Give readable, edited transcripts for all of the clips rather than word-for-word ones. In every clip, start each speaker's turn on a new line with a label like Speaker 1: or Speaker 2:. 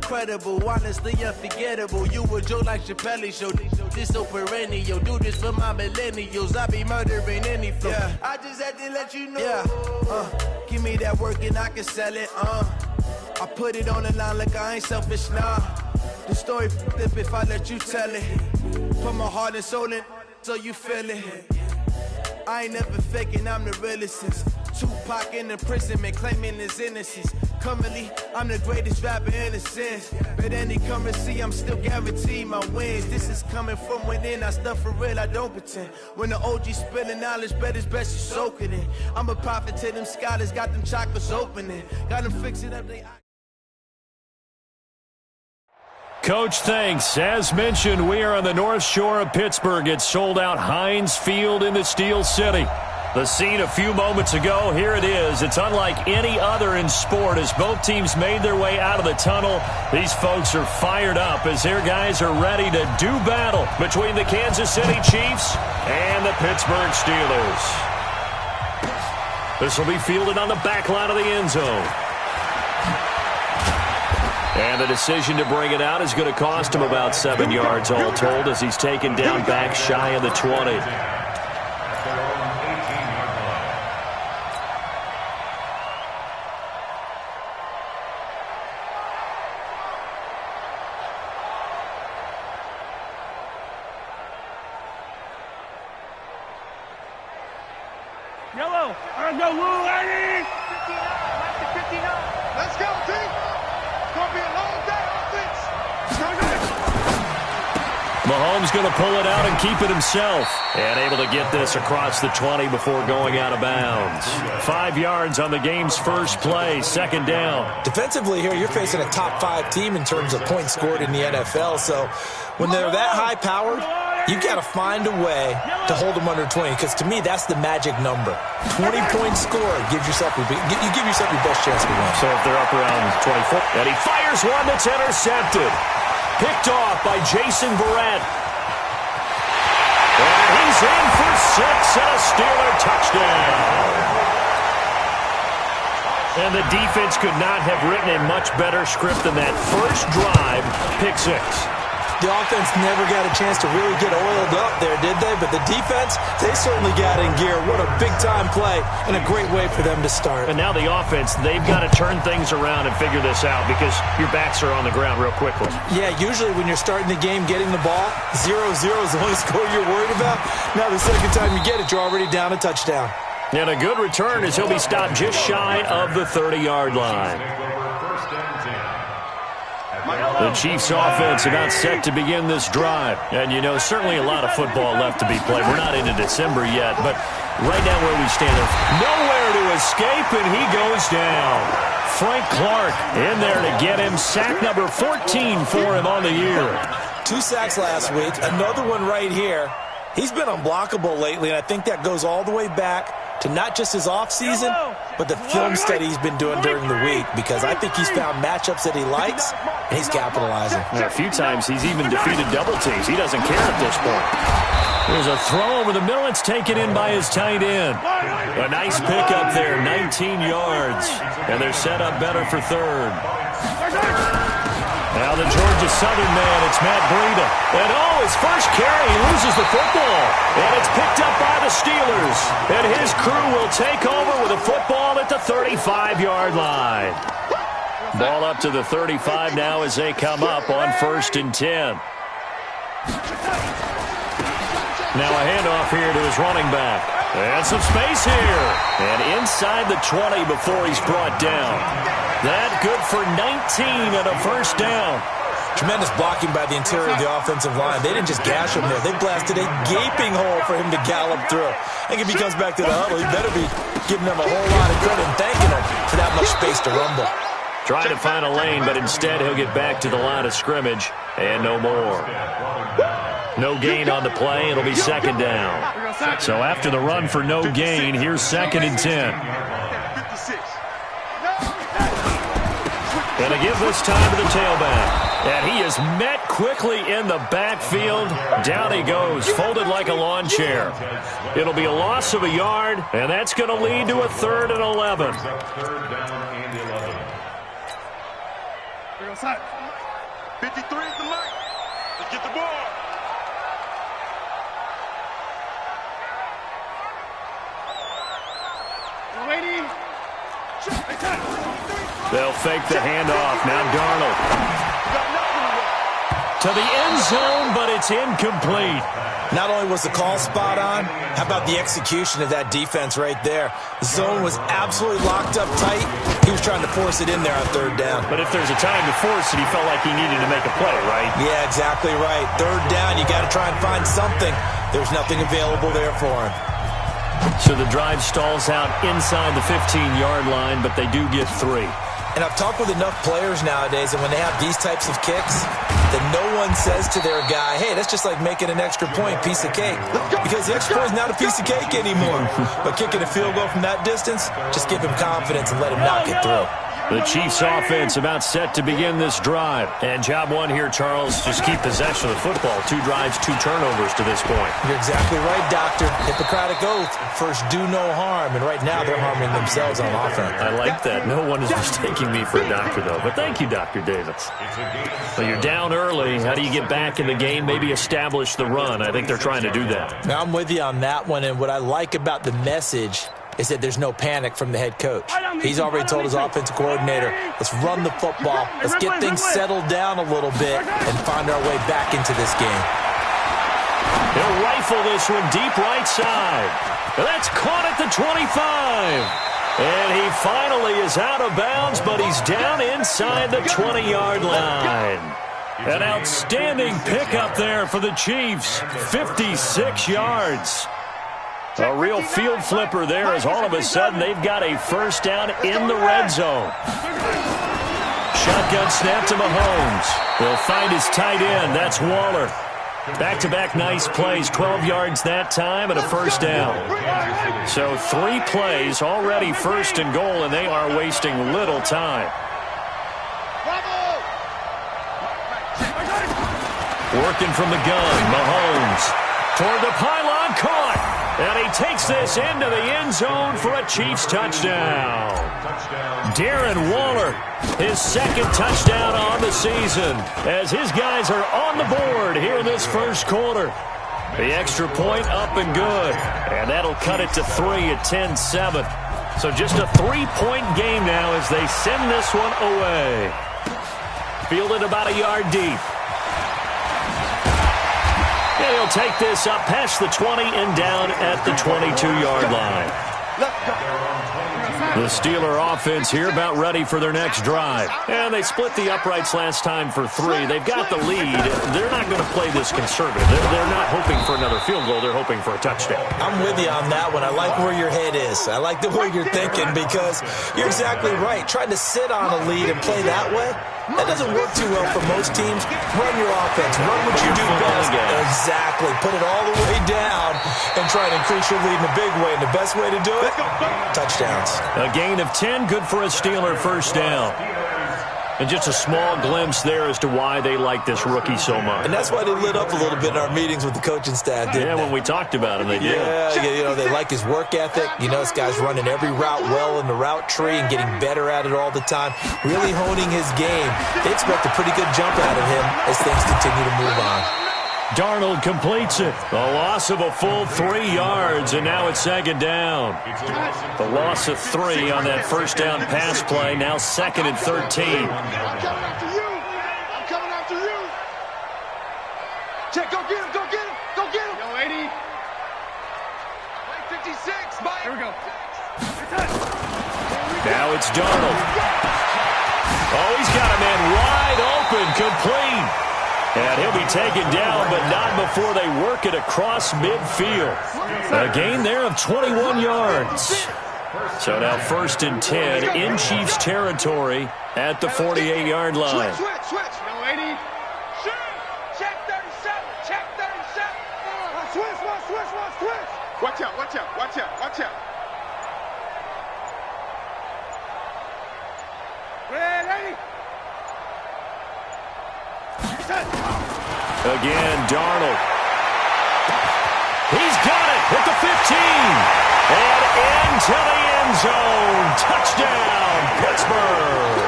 Speaker 1: incredible, honestly unforgettable. You a joke like Chappelle Show. This so perennial. Do this for my millennials. I be murdering any flow. Yeah. I just had to let you know. Yeah. Give me that work and I can sell it. I put it on the line like I ain't selfish, nah. The story flip if I let you tell it. Put my heart and soul in so you feel it. I ain't never faking, I'm the realest since Tupac in imprisonment, claiming his innocence. Currently, I'm the greatest rapper in a sense. But any currency, I'm still guaranteed my wins. This is coming from within, I stuff for real, I don't pretend. When the OG spilling knowledge, bet it's best you soak it in. I'm a prophet to them scholars, got them chakras opening. Got them fixing up they...
Speaker 2: Coach, thanks. As mentioned, we are on the North Shore of Pittsburgh. It's sold out Heinz Field in the Steel City. The scene a few moments ago, here it is. It's unlike any other in sport as both teams made their way out of the tunnel. These folks are fired up as their guys are ready to do battle between the Kansas City Chiefs and the Pittsburgh Steelers. This will be fielded on the back line of the end zone. And the decision to bring it out is going to cost him about 7 yards all told as he's taken down back shy of the 20.
Speaker 3: Yellow, let's go, Lou, ladies! 59, let's go, team! It's going to be a long day, offense!
Speaker 2: Mahomes going to pull it out and keep it himself. And able to get this across the 20 before going out of bounds. 5 yards on the game's first play, second down.
Speaker 4: Defensively here, you're facing a top-5 team in terms of points scored in the NFL. So when they're that high-powered, you got to find a way to hold them under 20, because to me, that's the magic number. 20 points scored gives yourself you give yourself your best chance to win.
Speaker 2: So if they're up around 24, and he fires one that's intercepted. Picked off by Jason Verrett. And he's in for 6 and a Steeler touchdown. And the defense could not have written a much better script than that first drive, pick 6.
Speaker 4: The offense never got a chance to really get oiled up there, did they? But the defense, they certainly got in gear. What a big-time play and a great way for them to start.
Speaker 2: And now the offense, they've got to turn things around and figure this out because your backs are on the ground real quickly.
Speaker 4: Yeah, usually when you're starting the game, getting the ball, 0-0 is the only score you're worried about. Now the second time you get it, you're already down a touchdown.
Speaker 2: And a good return as he'll be stopped just shy of the 30-yard line. The Chiefs offense about set to begin this drive. And, you know, certainly a lot of football left to be played. We're not into December yet, but right now where we stand, there's nowhere to escape, and he goes down. Frank Clark in there to get him. Sack number 14 for him on the year.
Speaker 4: 2 sacks last week, another one right here. He's been unblockable lately, and I think that goes all the way back to not just his offseason, but the film study he's been doing during the week, because I think he's found matchups that he likes, and he's capitalizing.
Speaker 2: And a few times he's even defeated double teams. He doesn't care at this point. There's a throw over the middle. It's taken in by his tight end. A nice pickup there, 19 yards. And they're set up better for third. Now the Georgia Southern man, it's Matt Breida. And his first carry, he loses the football. And it's picked up by the Steelers. And his crew will take over with a football at the 35-yard line. Ball up to the 35 now as they come up on 1st and 10. Now a handoff here to his running back. And some space here. And inside the 20 before he's brought down. That good for 19 and a first down.
Speaker 4: Tremendous blocking by the interior of the offensive line. They didn't just gash him there. They blasted a gaping hole for him to gallop through. I think if he comes back to the huddle, he better be giving them a whole lot of credit and thanking them for that much space to rumble.
Speaker 2: Trying to find a lane, but instead he'll get back to the line of scrimmage and no more. No gain on the play. It'll be second down. So after the run for no gain, here's 2nd and 10. Going to give this time to the tailback. And he is met quickly in the backfield. Down he goes, folded like a lawn chair. It'll be a loss of a yard, and that's going to lead to a 3rd and 11.
Speaker 3: 53 is the mic. Let's get the ball.
Speaker 2: They'll fake the handoff. Now Darnold. To the end zone, but it's incomplete.
Speaker 4: Not only was the call spot on, how about the execution of that defense right there? The zone was absolutely locked up tight. He was trying to force it in there on third down.
Speaker 2: But if there's a time to force it, he felt like he needed to make a play, right?
Speaker 4: Yeah, exactly right. Third down, you got to try and find something. There's nothing available there for him.
Speaker 2: So the drive stalls out inside the 15-yard line, but they do get 3.
Speaker 4: And I've talked with enough players nowadays, and when they have these types of kicks, that no one says to their guy, hey, that's just like making an extra point, piece of cake. Because the extra point is not a piece of cake anymore. But kicking a field goal from that distance, just give him confidence and let him knock it through.
Speaker 2: The Chiefs offense about set to begin this drive. And job one here, Charles, just keep possession of the football. 2 drives, 2 turnovers to this point.
Speaker 4: You're exactly right, Doctor. Hippocratic oath. First, do no harm. And right now, they're harming themselves on offense.
Speaker 2: I like that. No one is mistaking me for a doctor, though. But thank you, Dr. Davis. Well, you're down early. How do you get back in the game? Maybe establish the run. I think they're trying to do that.
Speaker 4: Now, I'm with you on that one. And what I like about the message is that there's no panic from the head coach. He's already told his offensive coordinator, let's run the football, let's get things settled down a little bit and find our way back into this game.
Speaker 2: He'll rifle this one deep right side. That's caught at the 25. And he finally is out of bounds, but he's down inside the 20-yard line. An outstanding pickup there for the Chiefs, 56 yards. A real field flipper there as all of a sudden they've got a first down in the red zone. Shotgun snap to Mahomes. He'll find his tight end. That's Waller. Back-to-back nice plays, 12 yards that time and a first down. So 3 plays, already first and goal, and they are wasting little time. Working from the gun, Mahomes. Toward the pylon, caught. And he takes this into the end zone for a Chiefs touchdown. Darren Waller, his second touchdown on the season, as his guys are on the board here in this first quarter. The extra point up and good. And that'll cut it to 3 at 10-7. So just a 3-point game now as they send this one away. Fielded about a yard deep. And he'll take this up past the 20 and down at the 22-yard line. The Steeler offense here about ready for their next drive. And they split the uprights last time for 3. They've got the lead. They're not going to play this conservative. They're not hoping for another field goal. They're hoping for a touchdown.
Speaker 4: I'm with you on that one. I like where your head is. I like the way you're thinking because you're exactly right. Trying to sit on a lead and play that way, that doesn't work too well for most teams. Run your offense. Run what you do best. Exactly. Put it all the way down and try to increase your lead in a big way. And the best way to do it, touchdowns.
Speaker 2: A gain of 10, good for a Steeler first down. And just a small glimpse there as to why they like this rookie so much.
Speaker 4: And that's why they lit up a little bit in our meetings with the coaching staff, didn't they?
Speaker 2: When we talked about him, they did.
Speaker 4: Yeah, they like his work ethic. This guy's running every route well in the route tree and getting better at it all the time, really honing his game. They expect a pretty good jump out of him as things continue to move on.
Speaker 2: Darnold completes it. A loss of a full 3 yards, and now it's second down. The loss of 3 on that first down pass play, now second and 13.
Speaker 3: I'm coming after you. I'm coming after you. Check, go get him, go get him, go get him. Yo, 80. 56, Mike. Here we go.
Speaker 2: Now it's Darnold. Oh, he's got a man wide open, complete. And he'll be taken down, but not before they work it across midfield. A gain there of 21 yards. So now first and 10 in Chiefs territory at the 48-yard line.
Speaker 3: Switch. No, 80. Shoot. Check 37. Check 37. Switch. Watch out. Ready.
Speaker 2: Again, Darnold. He's got it at the 15. And into the end zone. Touchdown, Pittsburgh.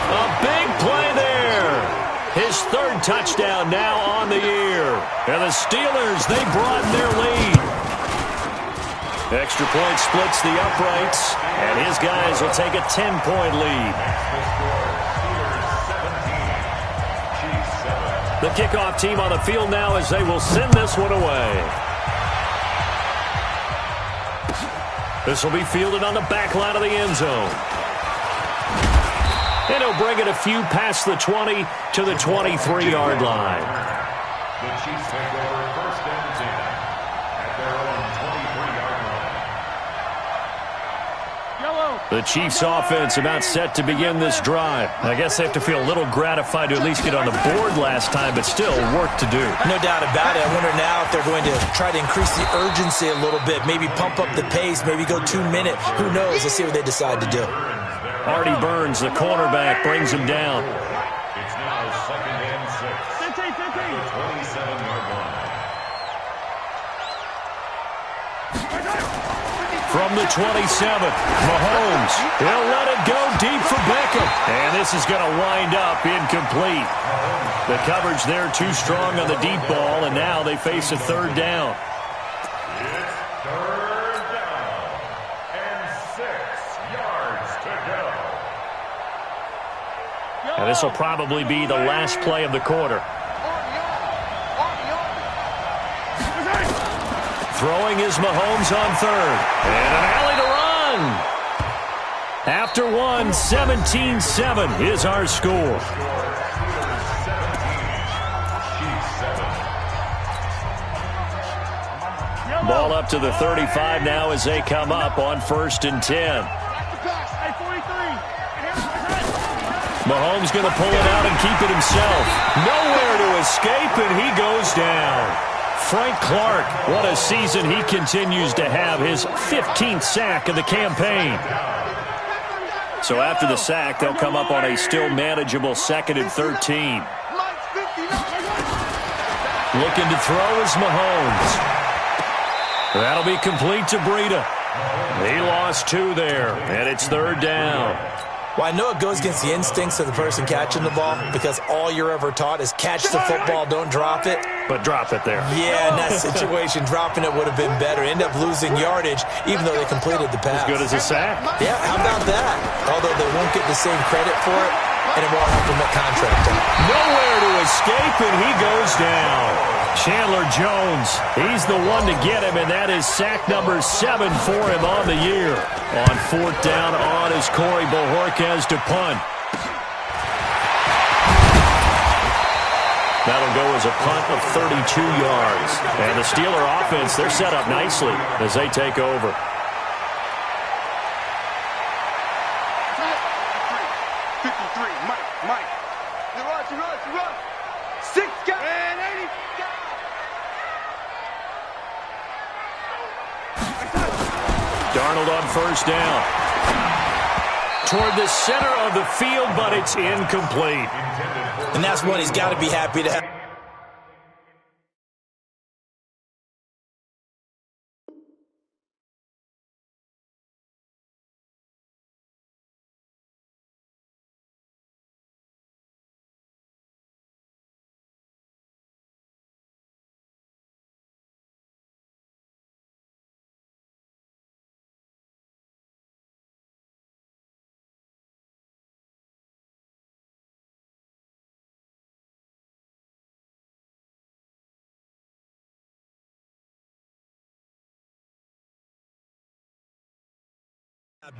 Speaker 2: A big third touchdown now on the year. And the Steelers, they broaden their lead. Extra point splits the uprights, and his guys will take a 10-point lead. The kickoff team on the field now as they will send this one away. This will be fielded on the back line of the end zone. And he'll bring it a few past the 20 to the 23-yard line.
Speaker 5: The Chiefs take over first and 10 at their own 23-yard line.
Speaker 2: The Chiefs offense about set to begin this drive. I guess they have to feel a little gratified to at least get on the board last time, but still work to do.
Speaker 4: No doubt about it. I wonder now if they're going to try to increase the urgency a little bit, maybe pump up the pace, maybe go 2 minute. Who knows? Let's see what they decide to do.
Speaker 2: Artie Burns, the cornerback, brings him down.
Speaker 5: It's now second and 6 at the 27-yard line.
Speaker 2: From the 27, Mahomes, he'll let it go deep for Beckham. And this is going to wind up incomplete. The coverage there too strong on the deep ball, and now they face a third down.
Speaker 5: It's third down and 6 yards to go.
Speaker 2: And this will probably be the last play of the quarter. Throwing is Mahomes on third. And an alley to run. After one, 17-7 is our score. Ball up to the 35 now as they come up on 1st and 10. Mahomes going to pull it out and keep it himself. Nowhere to escape, and he goes down. Frank Clark, what a season he continues to have, his 15th sack of the campaign. So after the sack, they'll come up on a still manageable 2nd and 13. Looking to throw is Mahomes. That'll be complete to Breida. He lost 2 there, and it's third down.
Speaker 4: Well, I know it goes against the instincts of the person catching the ball because all you're ever taught is catch the football, don't drop it.
Speaker 2: But drop it there.
Speaker 4: Yeah, in that situation, dropping it would have been better. End up losing yardage, even though they completed the pass.
Speaker 2: As good as a sack.
Speaker 4: Yeah, how about that? Although they won't get the same credit for it, and it won't help them at contract time.
Speaker 2: Nowhere to escape, and he goes down. Chandler Jones, he's the one to get him, and that is sack number 7 for him on the year. On 4th down on is Corey Bojorquez to punt. That'll go as a punt of 32 yards. And the Steeler offense, they're set up nicely as they take over.
Speaker 3: Mike. You run. 6 guys. And 80.
Speaker 2: Darnold on 1st down. Toward the center of the field, but it's incomplete.
Speaker 4: And that's one he's got to be happy to have.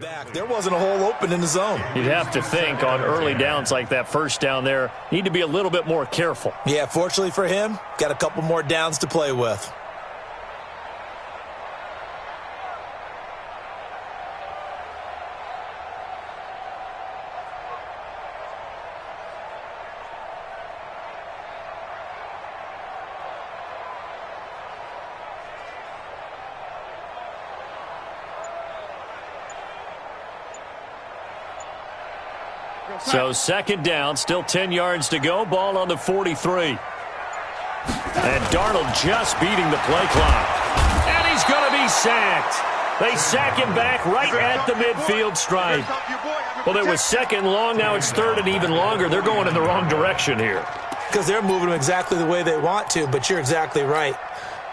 Speaker 4: Back. There wasn't a hole open in the zone.
Speaker 2: You'd have to think on early downs like that 1st down there, need to be a little bit more careful.
Speaker 4: Yeah, fortunately for him, got a couple more downs to play with.
Speaker 2: So 2nd down, still 10 yards to go. Ball on the 43. And Darnold just beating the play clock. And he's going to be sacked. They sack him back right at the midfield stripe. Well, it was 2nd long. Now it's 3rd and even longer. They're going in the wrong direction here.
Speaker 4: because they're moving them exactly the way they want to, but you're exactly right.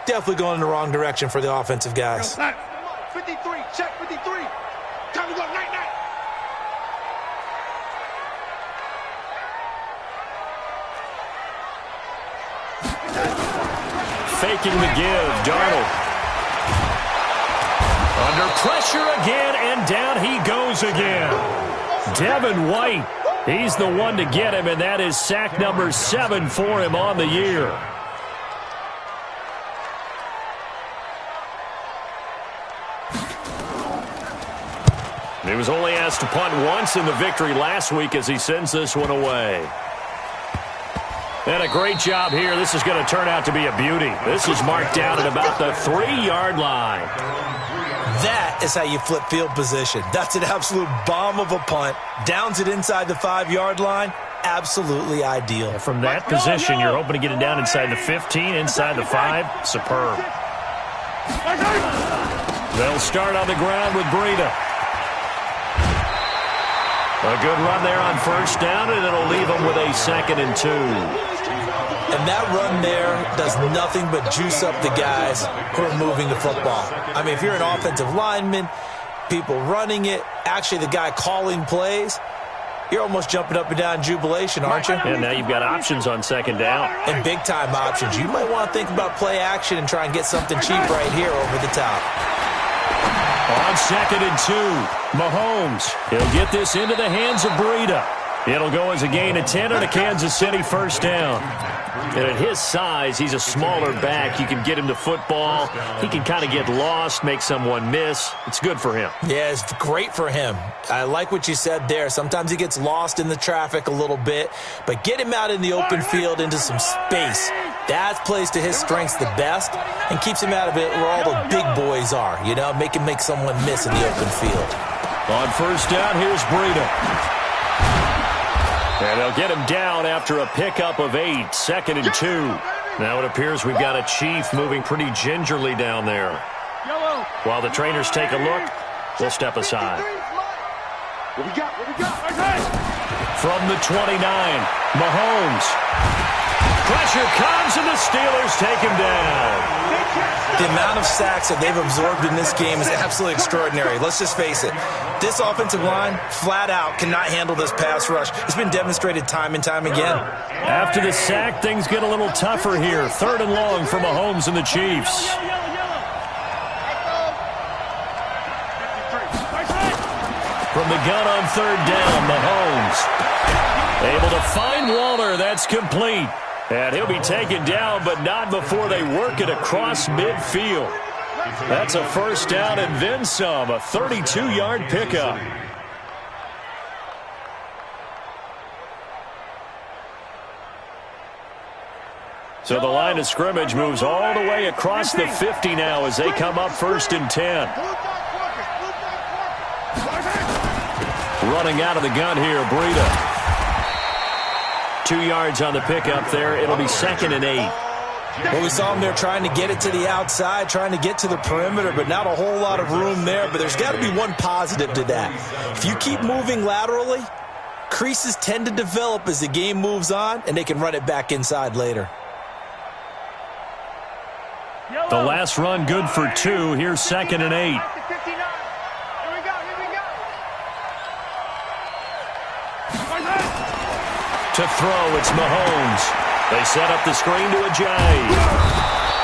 Speaker 4: Definitely going in the wrong direction for the offensive guys.
Speaker 3: 53, check 53. Time to go, night.
Speaker 2: Faking the give, Darnold. Under pressure again, and down he goes again. Devin White, he's the one to get him, and that is sack number 7 for him on the year. He was only asked to punt once in the victory last week as he sends this one away. And a great job here. This is going to turn out to be a beauty. This is marked down at about the 3-yard line.
Speaker 4: That is how you flip field position. That's an absolute bomb of a punt. Downs it inside the 5-yard line. Absolutely ideal.
Speaker 2: From that position, you're hoping to get it down inside the 15, inside the 5. Superb. They'll start on the ground with Breida. A good run there on first down, and it'll leave them with a 2nd and 2.
Speaker 4: And that run there does nothing but juice up the guys who are moving the football. I mean, if you're an offensive lineman, people running it, actually the guy calling plays, you're almost jumping up and down in jubilation, aren't you?
Speaker 2: And now you've got options on 2nd down.
Speaker 4: And big-time options. You might want to think about play action and try and get something cheap right here over the top.
Speaker 2: On 2nd and 2, Mahomes. He'll get this into the hands of Breida. It'll go as a gain of 10 on a Kansas City first down. And at his size, he's a smaller back. You can get him to football. He can kind of get lost, make someone miss. It's good for him.
Speaker 4: Yeah, it's great for him. I like what you said there. Sometimes he gets lost in the traffic a little bit, but get him out in the open field into some space. That plays to his strengths the best and keeps him out of it where all the big boys are, you know, make him make someone miss in the open field.
Speaker 2: On first down, here's Breida. And they'll get him down after a pickup of 8, 2nd and 2. Now it appears we've got a Chief moving pretty gingerly down there. While the trainers take a look, we'll step aside.
Speaker 3: What we got?
Speaker 2: From the 29, Mahomes. Pressure comes, and the Steelers take him down.
Speaker 4: The amount of sacks that they've absorbed in this game is absolutely extraordinary. Let's just face it. This offensive line, flat out, cannot handle this pass rush. It's been demonstrated time and time again.
Speaker 2: After the sack, things get a little tougher here. 3rd and long for Mahomes and the Chiefs. From the gun on 3rd down, Mahomes. Able to find Waller. That's complete. And he'll be taken down, but not before they work it across midfield. That's a first down and then some, a 32-yard pickup. So the line of scrimmage moves all the way across the 50 now as they come up 1st and 10. Running out of the gun here, Breida. 2 yards on the pickup there. It'll be 2nd and 8.
Speaker 4: Well, we saw him there trying to get it to the outside, trying to get to the perimeter, but not a whole lot of room there. But there's got to be one positive to that. If you keep moving laterally, creases tend to develop as the game moves on, and they can run it back inside later.
Speaker 2: The last run good for 2. Here's 2nd and 8. To throw, it's Mahomes. They set up the screen to Ajayi.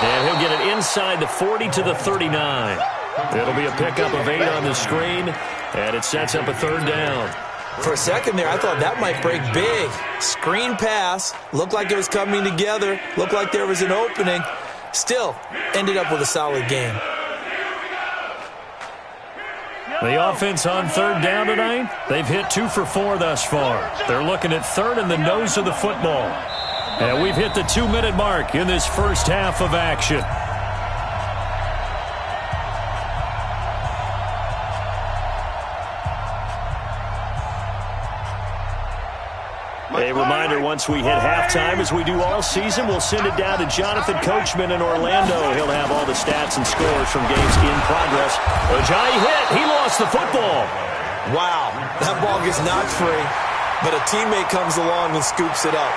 Speaker 2: And he'll get it inside the 40 to the 39. It'll be a pickup of 8 on the screen, and it sets up a 3rd down.
Speaker 4: For a second there, I thought that might break big. Screen pass, looked like it was coming together, looked like there was an opening. Still, ended up with a solid game.
Speaker 2: The offense on 3rd down tonight, they've hit 2 for 4 thus far. They're looking at 3rd in the nose of the football. And we've hit the 2-minute mark in this first half of action. A reminder, once we hit halftime, as we do all season, we'll send it down to Jonathan Coachman in Orlando. He'll have all the stats and scores from games in progress. Ajayi hit. He lost the football.
Speaker 4: Wow, that ball gets knocked free, but a teammate comes along and scoops it up.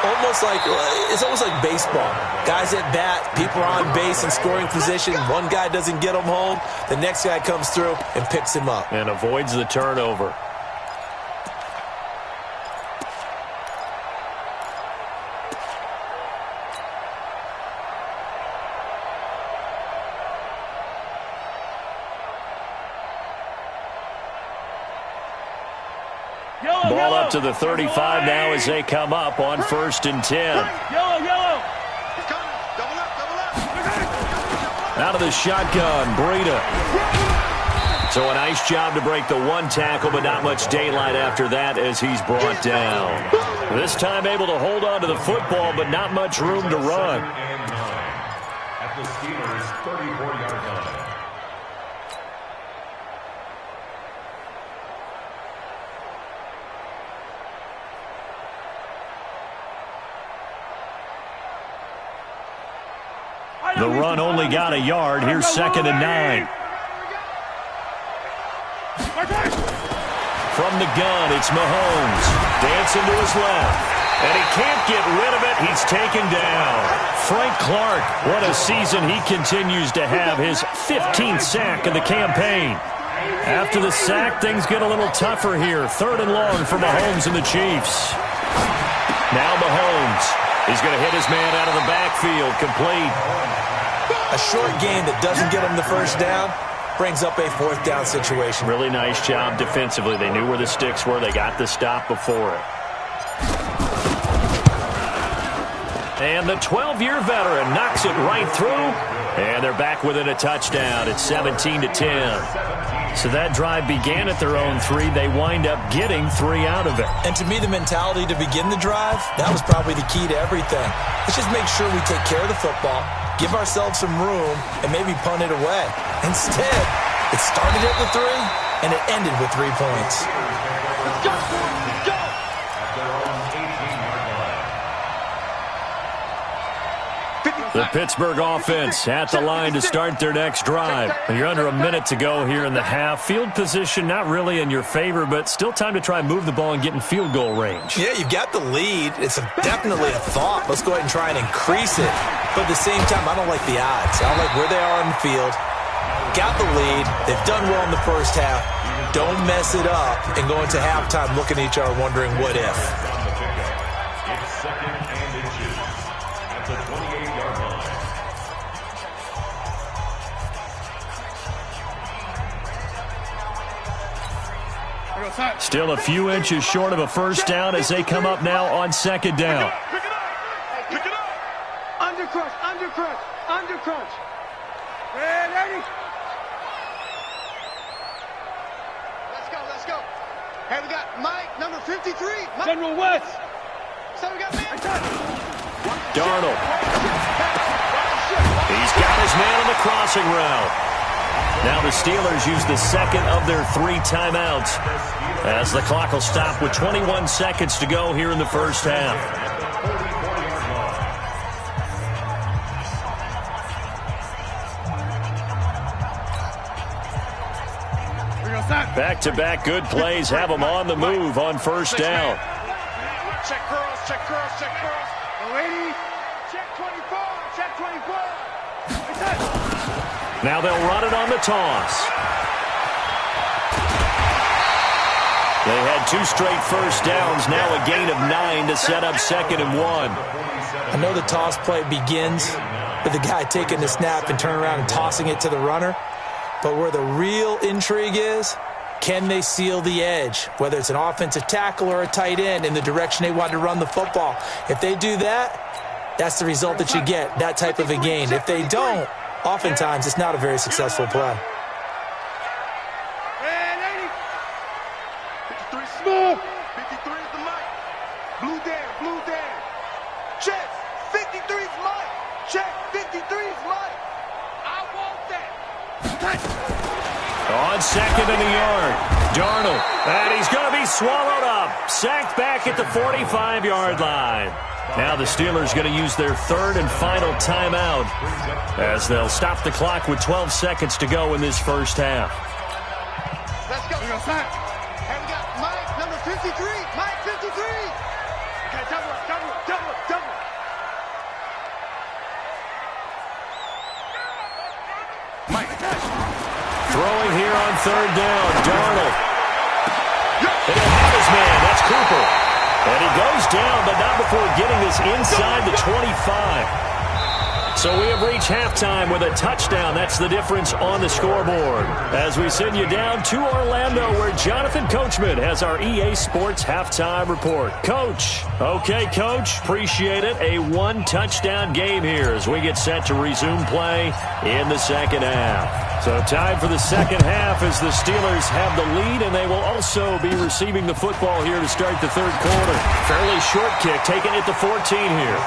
Speaker 4: It's almost like baseball. Guys at bat, people are on base in scoring position. One guy doesn't get him home. The next guy comes through and picks him up.
Speaker 2: And avoids the turnover. Ball up to the 35 now as they come up on 1st and 10. Out of the shotgun, Breida. So a nice job to break the one tackle, but not much daylight after that as he's brought down. This time able to hold on to the football, but not much room to run.
Speaker 5: At the Steelers' 34-yard line.
Speaker 2: The run only got a yard. Here's 2nd and 9. From the gun, it's Mahomes. Dancing to his left. And he can't get rid of it. He's taken down. Frank Clark, what a season he continues to have. His 15th sack of the campaign. After the sack, things get a little tougher here. 3rd and long for Mahomes and the Chiefs. Now Mahomes. He's going to hit his man out of the backfield. Complete.
Speaker 4: A short game that doesn't get him the first down brings up a 4th down situation.
Speaker 2: Really nice job defensively. They knew where the sticks were. They got the stop before it. And the 12-year veteran knocks it right through. And they're back within a touchdown. It's 17-10. So that drive began at their own 3. They wind up getting 3 out of it.
Speaker 4: And to me, the mentality to begin the drive, that was probably the key to everything. Let's just make sure we take care of the football, give ourselves some room, and maybe punt it away. Instead, it started at the 3, and it ended with 3 points.
Speaker 3: Let's go! Let's go!
Speaker 2: The Pittsburgh offense at the line to start their next drive. You're under a minute to go here in the half. Field position not really in your favor, but still time to try and move the ball and get in field goal range.
Speaker 4: Yeah, you've got the lead. It's definitely a thought. Let's go ahead and try and increase it. But at the same time, I don't like the odds. I don't like where they are on the field. Got the lead. They've done well in the first half. Don't mess it up and go into halftime looking at each other wondering what if.
Speaker 5: It's 2nd and 2 at the 28-yard line.
Speaker 2: Still a few inches short of a first down as they come up now on 2nd down.
Speaker 3: Pick it up! Pick it up! Under crunch! Under crunch! Under crunch! Ready? Let's go! Let's go! Hey, we got Mike, number 53. Mike. General West. So we got man.
Speaker 2: Darnold. He's got his man on the crossing route. Now the Steelers use the 2nd of their 3 timeouts as the clock will stop with 21 seconds to go here in the first half. Back-to-back good plays have them on the move on first down.
Speaker 3: Check curls, check curls, check curls. Lady, check 24, check 24.
Speaker 2: Now they'll run it on the toss. They had 2 straight first downs, now a gain of 9 to set up 2nd and 1.
Speaker 4: I know the toss play begins with the guy taking the snap and turning around and tossing it to the runner. But where the real intrigue is, can they seal the edge, whether it's an offensive tackle or a tight end, in the direction they want to run the football? If they do that, that's the result that you get, that type of a gain. If they don't, oftentimes it's not a very successful play.
Speaker 3: 53 smooth. 53 is the mic. Blue down, blue down. Check. 53 is mic. Check. 53 is mic. I want that.
Speaker 2: On 2nd and a yard, Darnold, and he's going to be swallowed up. Sacked back at the 45-yard line. Now the Steelers going to use their 3rd and final timeout as they'll stop the clock with 12 seconds to go in this first half.
Speaker 3: Let's go. And we got Mike, number 53. Mike, 53. Okay, double up.
Speaker 2: third down. Darnold. And he'll have his man. That's Cooper. And he goes down, but not before getting this inside the 25. So we have reached halftime with a touchdown. That's the difference on the scoreboard. As we send you down to Orlando, where Jonathan Coachman has our EA Sports halftime report. Coach. Okay, Coach. Appreciate it. A one-touchdown game here as we get set to resume play in the second half. So time for the second half as the Steelers have the lead, and they will also be receiving the football here to start the third quarter. Fairly short kick, taking it to 14 here.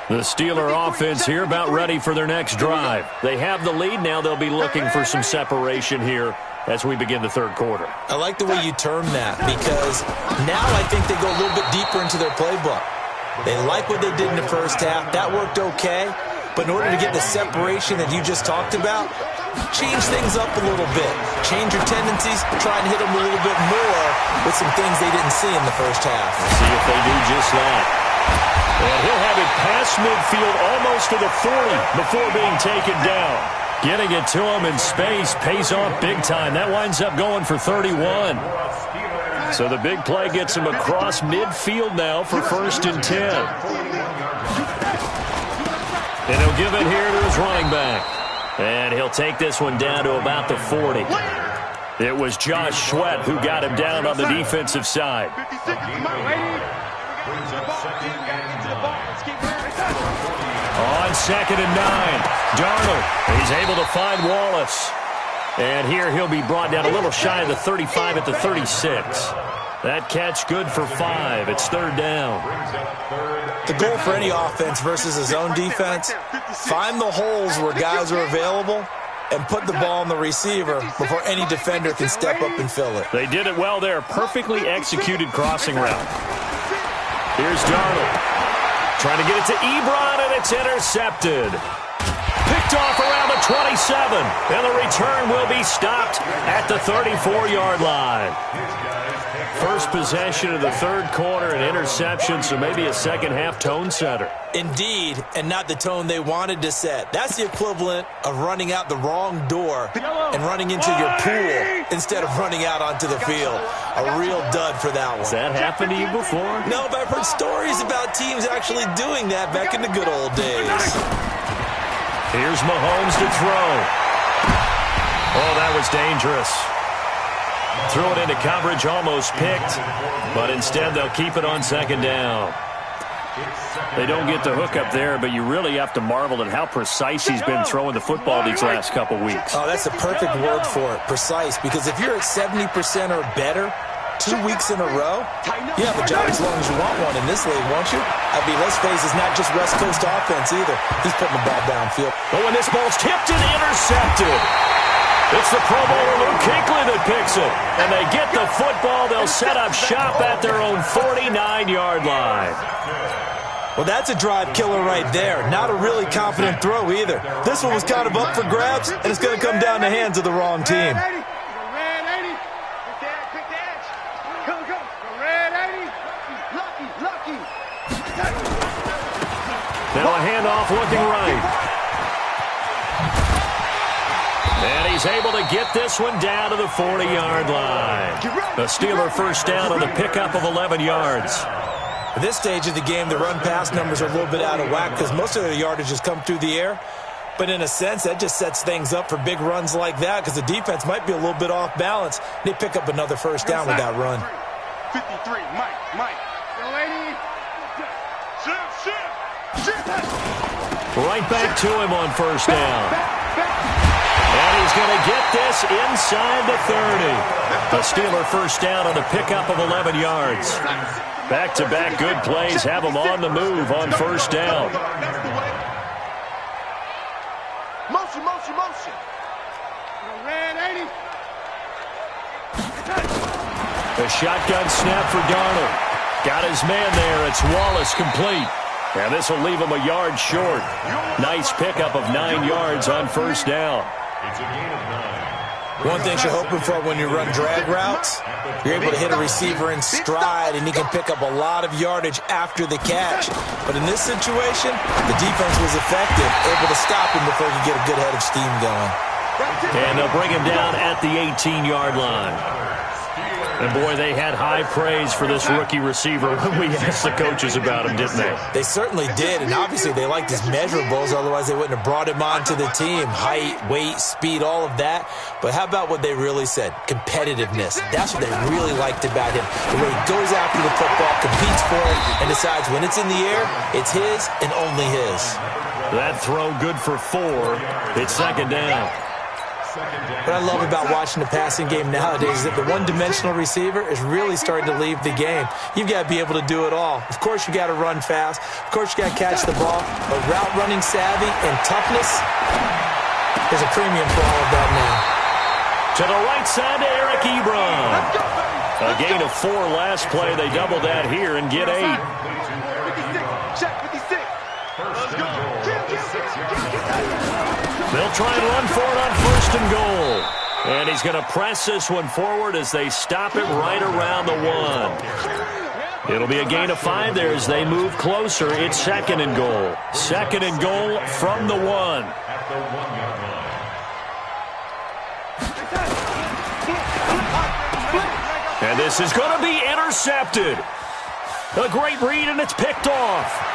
Speaker 2: The Steeler offense here about ready for their next drive. They have the lead. Now they'll be looking for some separation here as we begin the third quarter.
Speaker 4: I like the way you term that because now I think they go a little bit deeper into their playbook. They like what they did in the first half. That worked okay. But in order to get the separation that you just talked about, change things up a little bit. Change your tendencies. Try and hit them a little bit more with some things they didn't see in the first half.
Speaker 2: We'll see if they do just that. And he'll have it past midfield almost to the 40 before being taken down. Getting it to him in space pays off big time. That winds up going for 31. So the big play gets him across midfield now for 1st and 10. And he'll give it here to his running back. And he'll take this one down to about the 40. It was Josh Sweat who got him down on the defensive side. On 2nd and 9, Darnold. He's able to find Wallace. And here he'll be brought down a little shy of the 35 at the 36. That catch good for 5. It's 3rd down.
Speaker 4: The goal for any offense versus his own defense, find the holes where guys are available and put the ball on the receiver before any defender can step up and fill it.
Speaker 2: They did it well there. Perfectly executed crossing route. Here's Darnold. Trying to get it to Ebron, and it's intercepted. Picked off around the 27. And the return will be stopped at the 34-yard line. First possession of the third quarter, an interception, so maybe a second-half tone setter.
Speaker 4: Indeed, and not the tone they wanted to set. That's the equivalent of running out the wrong door and running into your pool instead of running out onto the field. A real dud for that one.
Speaker 2: Has that happened to you before?
Speaker 4: No, but I've heard stories about teams actually doing that back in the good old days.
Speaker 2: Here's Mahomes to throw. Oh, that was dangerous. Threw it into coverage, almost picked, but instead they'll keep it on 2nd down. They don't get the hook up there, but you really have to marvel at how precise he's been throwing the football these last couple weeks.
Speaker 4: Oh, that's a perfect word for it, precise, because if you're at 70% or better 2 weeks in a row, you have a job as long as you want one in this league, won't you? I mean, let's face it, it's not just West Coast offense either. He's putting the ball downfield.
Speaker 2: But when this ball's tipped and intercepted, it's the Pro Bowler Luke Kuechly that picks it. And they get the football. They'll set up shop at their own 49-yard line.
Speaker 4: Well, that's a drive killer right there. Not a really confident throw either. This one was kind of up for grabs, and it's going to come down the hands of the wrong team.
Speaker 2: Now a handoff looking right. And he's able to get this one down to the 40-yard line. The Steeler first down on the pickup of 11 yards.
Speaker 4: At this stage of the game, the run-pass numbers are a little bit out of whack because most of their yardage has come through the air. But in a sense, that just sets things up for big runs like that because the defense might be a little bit off balance. They pick up another first down with that run.
Speaker 3: 53, Mike. Yo, lady.
Speaker 2: Right back to him on first down. And he's going to get this inside the 30. The Steeler first down on the pickup of 11 yards. Back-to-back good plays have them on the move on first down.
Speaker 3: Motion. Red 80.
Speaker 2: The shotgun snap for Darnold. Got his man there. It's Wallace complete. And this will leave him a yard short. Nice pickup of 9 yards on first down.
Speaker 5: It's a gain of 9.
Speaker 4: One thing you're hoping for when you run drag routes, you're able to hit a receiver in stride, and he can pick up a lot of yardage after the catch. But in this situation, the defense was effective, able to stop him before he could get a good head of steam going.
Speaker 2: And they'll bring him down at the 18-yard line. And, boy, they had high praise for this rookie receiver when we asked the coaches about him, didn't they?
Speaker 4: They certainly did, and obviously they liked his measurables. Otherwise, they wouldn't have brought him onto the team. Height, weight, speed, all of that. But how about what they really said? Competitiveness. That's what they really liked about him. The way he goes after the football, competes for it, and decides when it's in the air, it's his and only his.
Speaker 2: That throw good for 4. It's second down.
Speaker 4: What I love about watching the passing game nowadays is that the one-dimensional receiver is really starting to leave the game. You've got to be able to do it all. Of course, you got to run fast. Of course, you got to catch the ball. But route running savvy and toughness, there's a premium for all of that now.
Speaker 2: To the right side to Eric Ebron. A gain of 4 last play. They double that here and get 8.
Speaker 3: 56. Check 56. Let's go.
Speaker 2: They'll try and run for it on first and goal. And he's going to press this one forward as they stop it right around the 1. It'll be a gain of 5 there as they move closer. It's second and goal. Second and goal from the 1.
Speaker 5: At the 1-yard line.
Speaker 2: And this is going to be intercepted. A great read, and it's picked off.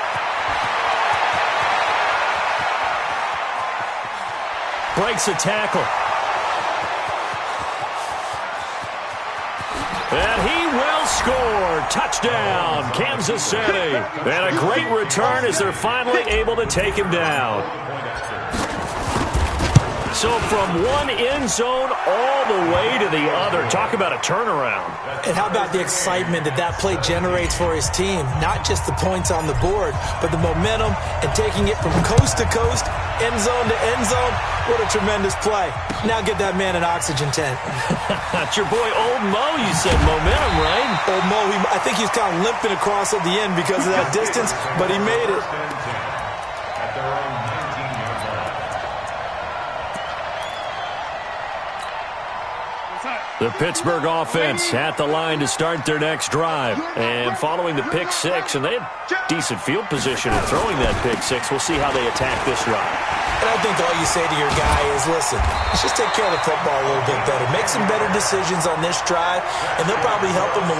Speaker 2: Breaks a tackle. And he will score. Touchdown, Kansas City. And a great return as they're finally able to take him down. So from one end zone all the way to the other. Talk about a turnaround.
Speaker 4: And how about the excitement that that play generates for his team? Not just the points on the board, but the momentum and taking it from coast to coast, end zone to end zone. What a tremendous play. Now get that man an oxygen tent.
Speaker 2: That's your boy Old Mo, you said. Momentum, right?
Speaker 4: Old Mo, I think he's kind of limping across at the end because of that distance, but he made it.
Speaker 5: At their own 19-yard line.
Speaker 2: The Pittsburgh offense at the line to start their next drive. And following the pick 6, and they had decent field position in throwing that pick 6. We'll see how they attack this drive.
Speaker 4: And I think all you say to your guy is, listen, let's just take care of the football a little bit better. Make some better decisions on this drive, and they'll probably help him